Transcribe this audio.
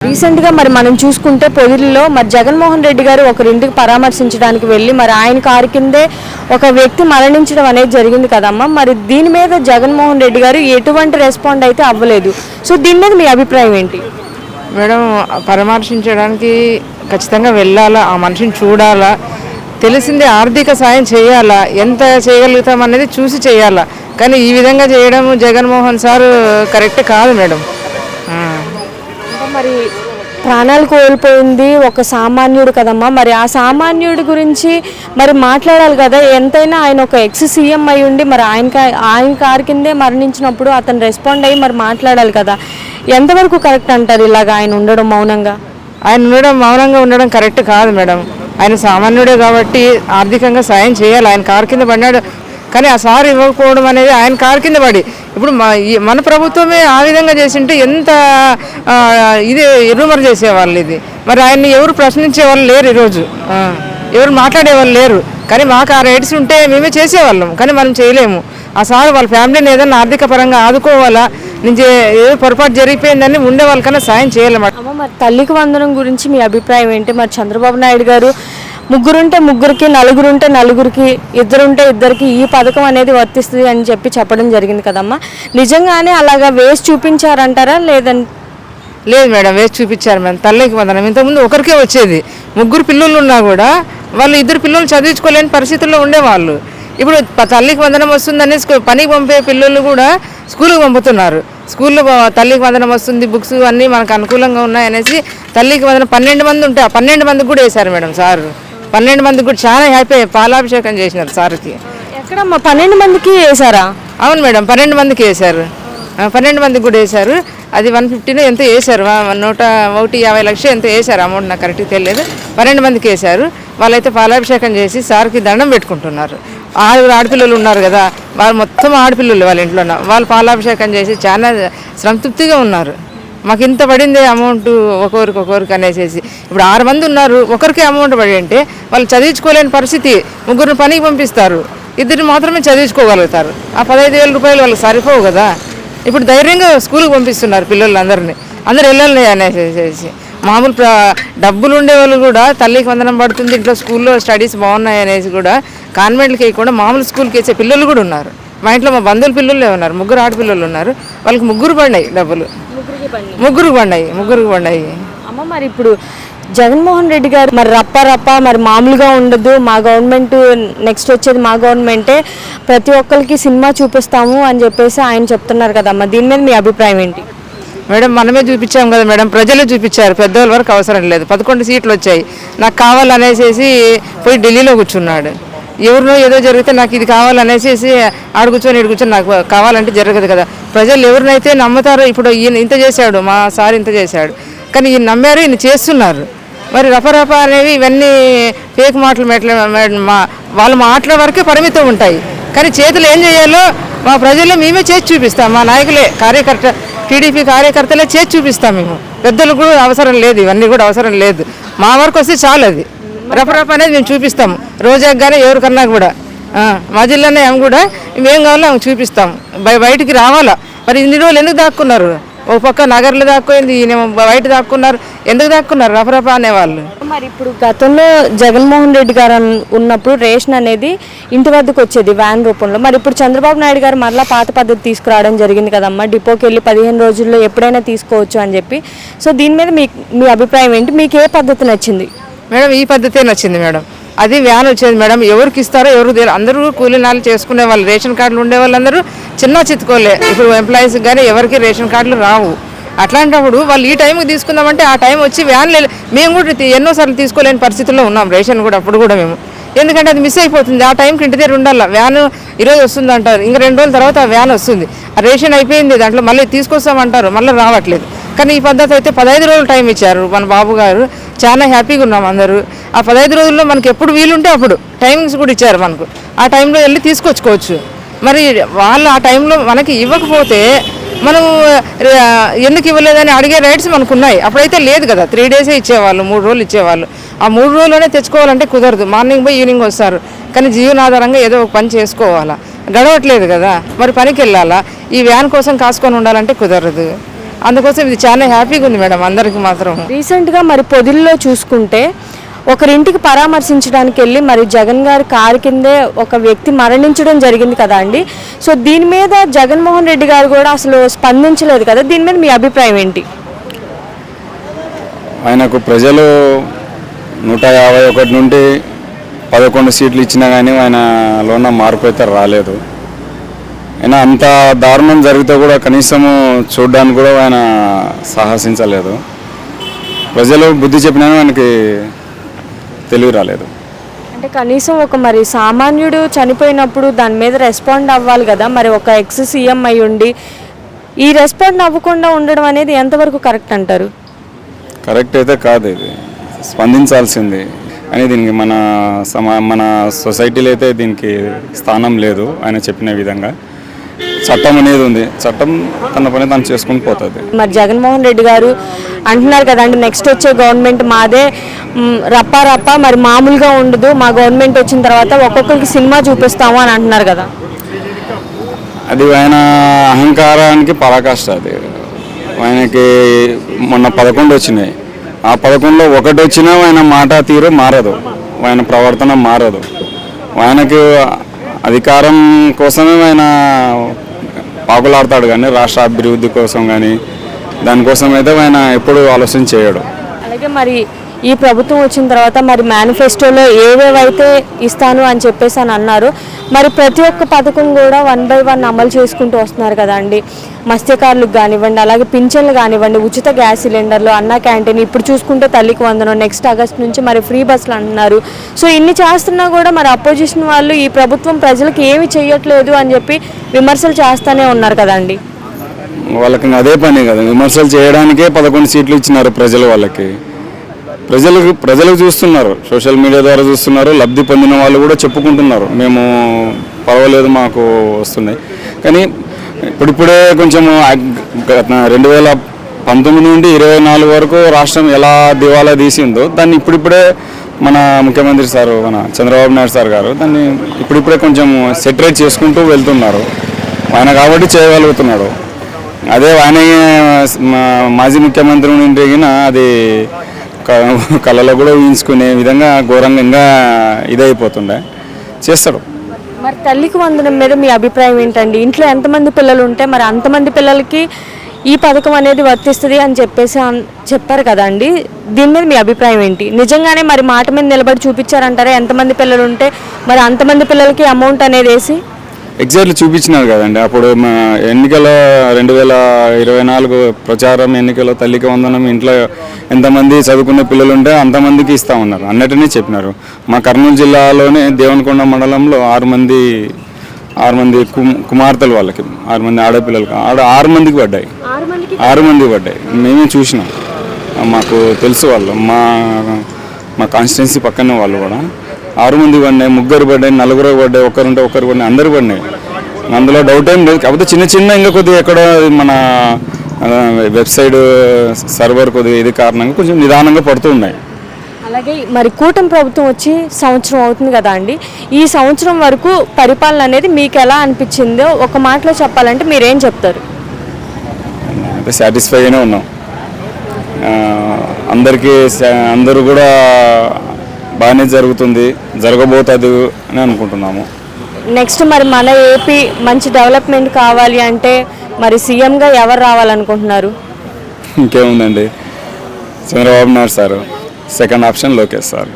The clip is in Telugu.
రీసెంట్గా మరి మనం చూసుకుంటే పొదిలిలో మరి జగన్మోహన్ రెడ్డి గారు ఒకరింటికి పరామర్శించడానికి వెళ్ళి మరి ఆయన కారు కిందే ఒక వ్యక్తి మరణించడం అనేది జరిగింది కదమ్మా. మరి దీని మీద జగన్మోహన్ రెడ్డి గారు ఎటువంటి రెస్పాండ్ అయితే అవ్వలేదు. సో దీని మీద మీ అభిప్రాయం ఏంటి? మేడం, పరామర్శించడానికి ఖచ్చితంగా వెళ్ళాలా, ఆ మనిషిని చూడాలా, తెలిసిందే ఆర్థిక సాయం చేయాలా, ఎంత చేయగలుగుతాం అనేది చూసి చేయాలా. కానీ ఈ విధంగా చేయడం జగన్మోహన్ సార్ కరెక్ట్ కాదు మేడం. మరి ప్రాణాలు కోల్పోయింది ఒక సామాన్యుడు కదమ్మా. మరి ఆ సామాన్యుడి గురించి మరి మాట్లాడాలి కదా. ఎంతైనా ఆయన ఒక ఎక్స్ సీఎం అయి ఉండి మరి ఆయన కారు కిందే మరణించినప్పుడు అతను రెస్పాండ్ అయ్యి మరి మాట్లాడాలి కదా. ఎంతవరకు కరెక్ట్ అంటారు ఇలాగ ఆయన ఉండడం మౌనంగా? ఆయన మౌనంగా ఉండడం కరెక్ట్ కాదు మేడం. ఆయన సామాన్యుడే కాబట్టి ఆర్థికంగా సాయం చేయాలి. ఆయన కారు కింద పడినాడు కానీ ఆ సార్ ఇవ్వకపోవడం అనేది ఆయన కారు కింద పడి ఇప్పుడు మన ప్రభుత్వమే ఆ విధంగా చేసింటే ఎంత ఇది ఎరుమరు చేసేవాళ్ళు. ఇది మరి ఆయన్ని ఎవరు ప్రశ్నించే వాళ్ళు లేరు, ఈరోజు ఎవరు మాట్లాడేవాళ్ళు లేరు. కానీ మాకు ఆ రైట్స్ ఉంటే మేమే చేసేవాళ్ళం, కానీ మనం చేయలేము. ఆ సార్ వాళ్ళ ఫ్యామిలీని ఏదైనా ఆర్థిక పరంగా ఆదుకోవాలా, నుంచి ఏదో పొరపాటు జరిగిపోయిందని ఉండే వాళ్ళకన్నా సాయం చేయాలన్నమాట. మరి తల్లికి వందనం గురించి మీ అభిప్రాయం ఏంటి? మరి చంద్రబాబు నాయుడు గారు ముగ్గురుంటే ముగ్గురికి, నలుగురుంటే నలుగురికి, ఇద్దరుంటే ఇద్దరికి ఈ పథకం అనేది వర్తిస్తుంది అని చెప్పడం జరిగింది కదమ్మా. నిజంగానే అలాగా వేసి చూపించారంటారా? లేదు మేడం, వేసి చూపించారు మేడం. తల్లికి వందనం ఇంతకుముందు ఒకరికే వచ్చేది, ముగ్గురు పిల్లలు ఉన్నా కూడా వాళ్ళు ఇద్దరు పిల్లలు చదివించుకోలేని పరిస్థితుల్లో ఉండేవాళ్ళు. ఇప్పుడు తల్లికి వందనం వస్తుందని పనికి పంపే పిల్లలు కూడా స్కూల్కి పంపుతున్నారు. స్కూల్లో తల్లికి వందనం వస్తుంది, బుక్స్ అన్నీ మనకు అనుకూలంగా ఉన్నాయనేసి తల్లికి వందనం 12 మంది ఉంటే ఆ 12 మందికి కూడా వేశారు మేడం. సార్ 12 మందికి కూడా చాలా హ్యాపీ, పాలాభిషేకం చేసినారు సార్కి. ఎక్కడమ్మా 12 మందికి వేశారా? అవును మేడం, 12 మందికి వేశారు. 12 మందికి కూడా వేశారు. అది 150 ఎంతో వేశారు, 150 లక్షలు ఎంతో వేశారు. అమౌంట్ నాకు కరెక్ట్గా తెలియదు. 12 మందికి వేశారు. వాళ్ళైతే పాలాభిషేకం చేసి సార్కి దండం పెట్టుకుంటున్నారు. 6 ఆడపిల్లలు ఉన్నారు కదా, వాళ్ళు మొత్తం ఆడపిల్లలు వాళ్ళ ఇంట్లో వాళ్ళు పాలాభిషేకం చేసి చాలా సంతృప్తిగా ఉన్నారు. మాకు ఇంత పడింది అమౌంట్ ఒకరికి అనేసి. ఇప్పుడు 6 మంది ఉన్నారు, ఒకరికి అమౌంట్ పడి అంటే వాళ్ళు చదివించుకోలేని పరిస్థితి. ముగ్గురిని పనికి పంపిస్తారు, ఇద్దరిని మాత్రమే చదివించుకోగలుగుతారు. ఆ 15,000 రూపాయలు వాళ్ళకి సరిపోవు కదా. ఇప్పుడు ధైర్యంగా స్కూల్కి పంపిస్తున్నారు పిల్లలందరినీ, అందరు వెళ్ళాలి అనేసి. మామూలు డబ్బులు ఉండేవాళ్ళు కూడా తల్లికి వందనం పడుతుంది, ఇంట్లో స్కూల్లో స్టడీస్ బాగున్నాయి అనేసి కూడా కాన్వెంట్కి వేయకుండా మామూలు స్కూల్కి వేసే పిల్లలు కూడా ఉన్నారు. మా ఇంట్లో మా బంధువుల పిల్లలే ఉన్నారు, 3 ఆడపిల్లలు ఉన్నారు. వాళ్ళకి 3 పడినాయి డబ్బులు, ముగ్గురికి పడినాయి. అమ్మ, మరి ఇప్పుడు జగన్మోహన్ రెడ్డి గారు మరి రప్ప మరి మామూలుగా ఉండదు, మా గవర్నమెంట్ నెక్స్ట్ వచ్చేది మా గవర్నమెంటే, ప్రతి ఒక్కరికి సినిమా చూపిస్తాము అని చెప్పేసి ఆయన చెప్తున్నారు కదమ్మా. దీని మీద మీ అభిప్రాయం ఏంటి? మేడం, మనమే చూపించాం కదా మేడం, ప్రజలే చూపించారు. పెద్దవాళ్ళ వరకు అవసరం లేదు. 11 సీట్లు వచ్చాయి. నాకు కావాలనేసి పోయి ఢిల్లీలో కూర్చున్నాడు. ఎవరినో ఏదో జరిగితే నాకు ఇది కావాలనేసి ఆడు కూర్చొని నాకు కావాలంటే జరగదు కదా. ప్రజలు ఎవరినైతే నమ్ముతారో, ఇప్పుడు ఈయన ఇంత చేశాడు, మా సార్ ఇంత చేశాడు, కానీ ఈయన నమ్మారు, ఈయన చేస్తున్నారు. మరి రపరప అనేవి ఇవన్నీ ఫేక్ మాటలు వాళ్ళ మాటల వరకే పరిమితం ఉంటాయి. కానీ చేతులు ఏం చేయాలో మా ప్రజలు మేమే చేసి చూపిస్తాం. మా నాయకులే, టీడీపీ కార్యకర్తలే చేసి చూపిస్తాం. మేము పెద్దలు కూడా అవసరం లేదు, ఇవన్నీ కూడా అవసరం లేదు. మా వరకు వస్తే చాలు. అది రపరప అనేది మేము చూపిస్తాము. రోజాకి కానీ ఎవరికన్నా కూడా మా జిల్లానే ఆమె కూడా మేము కావాలో ఆమె చూపిస్తాము. బయటికి రావాలా. మరి ఇన్ని రోజులు ఎందుకు దాక్కున్నారు? ఓ పక్క నగర్లో దాక్కోయింది, ఈయన బయట దాక్కున్నారు. ఎందుకు దాక్కున్నారు రపరప అనేవాళ్ళు? మరి ఇప్పుడు గతంలో జగన్మోహన్ రెడ్డి గారు ఉన్నప్పుడు రేషన్ అనేది ఇంటి వద్దకు వచ్చేది వ్యాన్ రూపంలో. మరి ఇప్పుడు చంద్రబాబు నాయుడు గారు మరలా పాత పద్ధతి తీసుకురావడం జరిగింది కదమ్మా. డిపోకి వెళ్ళి 15 రోజుల్లో ఎప్పుడైనా తీసుకోవచ్చు అని చెప్పి. సో దీని మీద మీ అభిప్రాయం ఏంటి? మీకు ఏ పద్ధతి నచ్చింది? మేడం, ఈ పద్ధతే నచ్చింది మేడం. అది వ్యాన్ వచ్చేది మేడం. ఎవరికి ఇస్తారో ఎవరు తెలియదు. అందరూ కూలీనాలు చేసుకునే వాళ్ళు, రేషన్ కార్డులు ఉండే వాళ్ళందరూ చిన్న చిత్తుకోలే. ఇప్పుడు ఎంప్లాయీస్కి కానీ ఎవరికి రేషన్ కార్డులు రావు. అట్లాంటప్పుడు వాళ్ళు ఈ టైంకి తీసుకుందామంటే ఆ టైం వచ్చి వ్యాన్ మేము కూడా ఎన్నోసార్లు తీసుకోలేని పరిస్థితుల్లో ఉన్నాం రేషన్ కూడా. అప్పుడు కూడా మేము, ఎందుకంటే అది మిస్ అయిపోతుంది. ఆ టైంకి ఇంటి దగ్గర ఉండాలి. వ్యాన్ ఈరోజు వస్తుంది అంటారు, ఇంకా 2 రోజుల తర్వాత ఆ వ్యాన్ వస్తుంది. ఆ రేషన్ అయిపోయింది, దాంట్లో మళ్ళీ తీసుకొస్తామంటారు, మళ్ళీ రావట్లేదు. కానీ ఈ పద్ధతి అయితే 15 రోజులు టైం ఇచ్చారు మన బాబు గారు. చాలా హ్యాపీగా ఉన్నాం అందరూ. ఆ 15 రోజుల్లో మనకి ఎప్పుడు వీలుంటే అప్పుడు టైమింగ్స్ కూడా ఇచ్చారు మనకు. ఆ టైంలో వెళ్ళి తీసుకొచ్చుకోవచ్చు. మరి వాళ్ళు ఆ టైంలో మనకి ఇవ్వకపోతే మనం ఎందుకు ఇవ్వలేదని అడిగే రైట్స్ మనకు ఉన్నాయి. అప్పుడైతే లేదు కదా, 3 డేసే ఇచ్చేవాళ్ళు, 3 రోజులు ఇచ్చేవాళ్ళు. ఆ 3 రోజుల్లోనే తెచ్చుకోవాలంటే కుదరదు. మార్నింగ్ పోయి ఈవినింగ్ వస్తారు. కానీ జీవనాధారంగా ఏదో ఒక పని చేసుకోవాలా, గడవట్లేదు కదా. మరి పనికి వెళ్ళాలా, ఈ వ్యాన్ కోసం కాసుకొని ఉండాలంటే కుదరదు. అందుకోసం ఇది చాలా హ్యాపీగా ఉంది మేడం అందరికి మాత్రం. రీసెంట్గా మరి పొదిల్లో చూసుకుంటే ఒకరింటికి పరామర్శించడానికి వెళ్ళి మరి జగన్ గారి కారు కిందే ఒక వ్యక్తి మరణించడం జరిగింది కదా అండి. సో దీని మీద జగన్మోహన్ రెడ్డి గారు కూడా అసలు స్పందించలేదు కదా, దీని మీద మీ అభిప్రాయం ఏంటి? ఆయనకు ప్రజలు 151 నుండి 11 సీట్లు ఇచ్చినా కానీ ఆయనలో ఉన్న మార్పు అయితే రాలేదు. అయినా అంత దారుణం జరిగితే కూడా కనీసము చూడడానికి కూడా ఆయన సాహసించలేదు. ప్రజలు బుద్ధి చెప్పినా ఆయనకి తెలివి రాలేదు. అంటే కనీసం ఒక మరి సామాన్యుడు చనిపోయినప్పుడు దాని మీద రెస్పాండ్ అవ్వాలి కదా, మరి ఒక ఎక్స్ సీఎం అయి ఉండి ఈ రెస్పాండ్ అవ్వకుండా ఉండడం అనేది ఎంతవరకు కరెక్ట్ అంటారు? కరెక్ట్ అయితే కాదు, ఇది స్పందించాల్సింది. అని దీనికి మన సొసైటీలో అయితే దీనికి స్థానం లేదు. ఆయన చెప్పిన విధంగా చట్టం అనేది ఉంది, చట్టం తన పని తను చేసుకుని పోతుంది. మరి జగన్మోహన్ రెడ్డి గారు అంటున్నారు కదండి, నెక్స్ట్ వచ్చే గవర్నమెంట్ మాదే, రప్పా రప్ప మరి మామూలుగా ఉండదు, మా గవర్నమెంట్ వచ్చిన తర్వాత ఒక్కొక్కరికి సినిమా చూపిస్తాము అని అంటున్నారు కదా. అది ఆయన అహంకారానికి పరాకాష్ట. అది ఆయనకి మొన్న 11 వచ్చినాయి, ఆ 11లో ఒకటి వచ్చినా ఆయన మాట తీరు మారదు, ఆయన ప్రవర్తన మారదు. ఆయనకి అధికారం కోసమే ఆయన పాకులాడతాడు కానీ రాష్ట్ర అభివృద్ధి కోసం కానీ దానికోసం అయితే ఆయన ఎప్పుడు ఆలోచన చేయడు. అలాగే మరి ఈ ప్రభుత్వం వచ్చిన తర్వాత మరి మేనిఫెస్టోలో ఏవేవైతే ఇస్తాను అని చెప్పేసి అని అన్నారు, మరి ప్రతి ఒక్క పథకం కూడా 1 by 1 అమలు చేసుకుంటూ వస్తున్నారు కదా అండి. మత్స్యకారులకు కానివ్వండి, అలాగే పింఛన్లు కానివ్వండి, ఉచిత గ్యాస్ సిలిండర్లు, అన్న క్యాంటీన్, ఇప్పుడు చూసుకుంటే తల్లికి వందనం, నెక్స్ట్ ఆగస్ట్ నుంచి మరి ఫ్రీ బస్సులు అంటున్నారు. సో ఇన్ని చేస్తున్నా కూడా మరి అపోజిషన్ వాళ్ళు ఈ ప్రభుత్వం ప్రజలకు ఏమి చేయట్లేదు అని చెప్పి విమర్శలు చేస్తూనే ఉన్నారు కదండి. వాళ్ళకి అదే పని కదా, విమర్శలు చేయడానికే 11 సీట్లు ఇచ్చినారు ప్రజలు. వాళ్ళకి ప్రజలకు చూస్తున్నారు, సోషల్ మీడియా ద్వారా చూస్తున్నారు, లబ్ధి పొందిన వాళ్ళు కూడా చెప్పుకుంటున్నారు మేము పర్వాలేదు మాకు వస్తున్నాయి. కానీ ఇప్పుడిప్పుడే కొంచెం 2019 నుండి 24 వరకు రాష్ట్రం ఎలా దివాలా తీసిందో దాన్ని ఇప్పుడిప్పుడే మన ముఖ్యమంత్రి సారు, మన చంద్రబాబు నాయుడు సార్ గారు దాన్ని ఇప్పుడిప్పుడే కొంచెం సెటరేట్ చేసుకుంటూ వెళ్తున్నారు. ఆయన కాబట్టి చేయగలుగుతున్నాడు. అదే ఆయన మాజీ ముఖ్యమంత్రి నుండి అది కళలో కూడా ఊహించుకునే విధంగా ఘోరంగా ఇంకా ఇదైపోతుండే చేస్తాడు. మరి తల్లికి వందనం మీద మీ అభిప్రాయం ఏంటండి? ఇంట్లో ఎంతమంది పిల్లలు ఉంటే మరి అంతమంది పిల్లలకి ఈ పథకం అనేది వర్తిస్తుంది అని చెప్పేసి చెప్పారు కదా అండి, దీని మీద మీ అభిప్రాయం ఏంటి? నిజంగానే మరి మాట మీద నిలబడి చూపించారంటారా? ఎంతమంది పిల్లలు ఉంటే మరి అంతమంది పిల్లలకి అమౌంట్ అనేది వేసి ఎగ్జాక్ట్లీ చూపించినారు కదండి. అప్పుడు ఎన్నికల 2024 ప్రచారం ఎన్నికల్లో తల్లికి వందనం ఇంట్లో ఎంతమంది చదువుకునే పిల్లలు ఉంటే అంతమందికి ఇస్తామన్నారు అన్నట్టునే చెప్పినారు. మా కర్నూలు జిల్లాలోనే దేవనకొండ మండలంలో 6 మంది కుమార్తెలు, వాళ్ళకి 6 మంది ఆడపిల్లలకి 6 మందికి పడ్డాయి. 6 మందికి పడ్డాయి. మేమే చూసినాం, మాకు తెలుసు వాళ్ళు, మా కాన్స్టిట్యున్సీ పక్కనే వాళ్ళు కూడా 6 మంది పడినాయి, 3 పడ్డాయి, 4 పడ్డాయి, ఒకరు పడినాయి, అందరు పడినాయి. అందులో డౌట్ ఏం లేదు. కాకపోతే చిన్న ఇంకా కొద్దిగా ఎక్కడో మన వెబ్సైట్ సర్వర్ కొద్దిగా ఇది కారణంగా కొంచెం నిదానంగా పడుతూ ఉన్నాయి. అలాగే మరి కూటమి ప్రభుత్వం వచ్చి సంవత్సరం అవుతుంది కదా అండి, ఈ సంవత్సరం వరకు పరిపాలన అనేది మీకు ఎలా అనిపించిందో ఒక మాటలో చెప్పాలంటే మీరేం చెప్తారు? అంటే సాటిస్ఫైగానే ఉన్నాం. అందరూ కూడా బాగానే జరుగుతుంది, జరగబోతుంది అని అనుకుంటున్నాము. నెక్స్ట్ మరి మన ఏపీ మంచి డెవలప్మెంట్ కావాలి అంటే మరి సీఎంగా ఎవరు రావాలనుకుంటున్నారు? ఇంకేముందండి, Chandrababu Naidu sir, second option Lokesh sir.